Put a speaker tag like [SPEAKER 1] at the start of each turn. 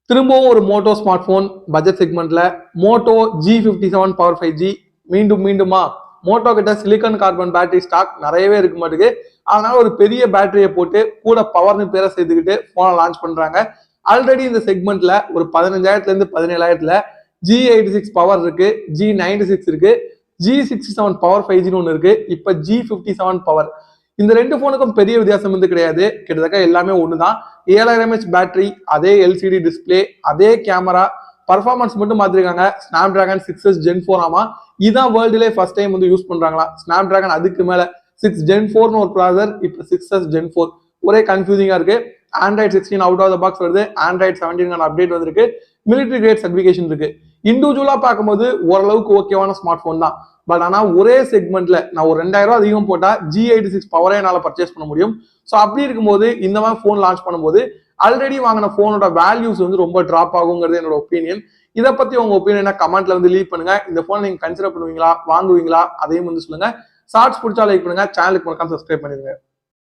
[SPEAKER 1] திரும்பவும் ஒரு Moto smart phone budget செக்மெண்ட்ல மோட்டோ G57 பவர் 5G மீண்டுமா மோட்டோ கிட்ட சிலிக்கான் கார்பன் பேட்டரி ஸ்டாக் நிறையவே இருக்க மாட்டேங்குது. அதனால ஒரு பெரிய பேட்டரியை போட்டு கூட பவர்னு பேரை சேர்த்துக்கிட்டு போனை லான்ச் பண்றாங்க. ஆல்ரெடி இந்த செக்மெண்ட்ல ஒரு 15,000 இருந்து 17,000 G86 பவர் இருக்கு, G96 இருக்கு, G67 பவர் 5G ஒன்று இருக்கு, இப்ப G57 பவர். இந்த ரெண்டு போனுக்கும் பெரிய வித்தியாசம் வந்து கிடையாது, கிட்டத்தட்ட எல்லாமே ஒண்ணுதான். 7000 mAh பேட்டரி, அதே எல்சிடி டிஸ்பிளே, அதே கேமரா, பர்ஃபார்மன்ஸ் மட்டும் மாத்திருக்காங்க. ஸ்னாப் டிராகன் 6s Gen 4 ஆமா, இதான் வேர்ல்டுலே ஃபர்ஸ்ட் டைம் வந்து யூஸ் பண்றாங்களா. ஸ்னாப் டிராகன் அதுக்கு மேல 6 Gen 4 ஒரு ப்ராசர், இப்ப 6s Gen 4. ஒரே கன்ஃபியூசிங்கா இருக்கு. Android 16 out of the box வருது, ஆண்ட்ராய்ட் 17 அப்டேட் வந்திருக்கு, மிலிட்டரி கிரேட் சர்டிபிகேஷன் இருக்கு. இண்டிவிஜுவலா பார்க்கும்போது ஓரளவுக்கு ஓகேவான ஸ்மார்ட் போன் தான். பட் ஆனா ஒரே செக்மெண்ட்ல நான் ஒரு 2000 ரூபாய் அதிகம் போட்டா G86 பவரே என்னால பர்ச்சேஸ் பண்ண முடியும். ஸோ அப்படி இருக்கும்போது இந்த மாதிரி போன் லான்ச் பண்ணும்போது ஆல்ரெடி வாங்கின போனோட வேல்யூஸ் வந்து ரொம்ப டிராப் ஆகுங்கிறது என்னோட ஒப்பீனியன். இதை பத்தி உங்க ஒப்பீனியனை கமெண்ட்ல வந்து லீவ் பண்ணுங்க. இந்த போன் நீங்க கன்சிடர் பண்ணுவீங்களா, வாங்குவீங்களா, அதையும் வந்து சொல்லுங்க. ஷார்ட்ஸ் பிடிச்சா லைக் பண்ணுங்க, சேனலுக்கு மறக்காம சப்ஸ்கிரைப் பண்ணிருங்க.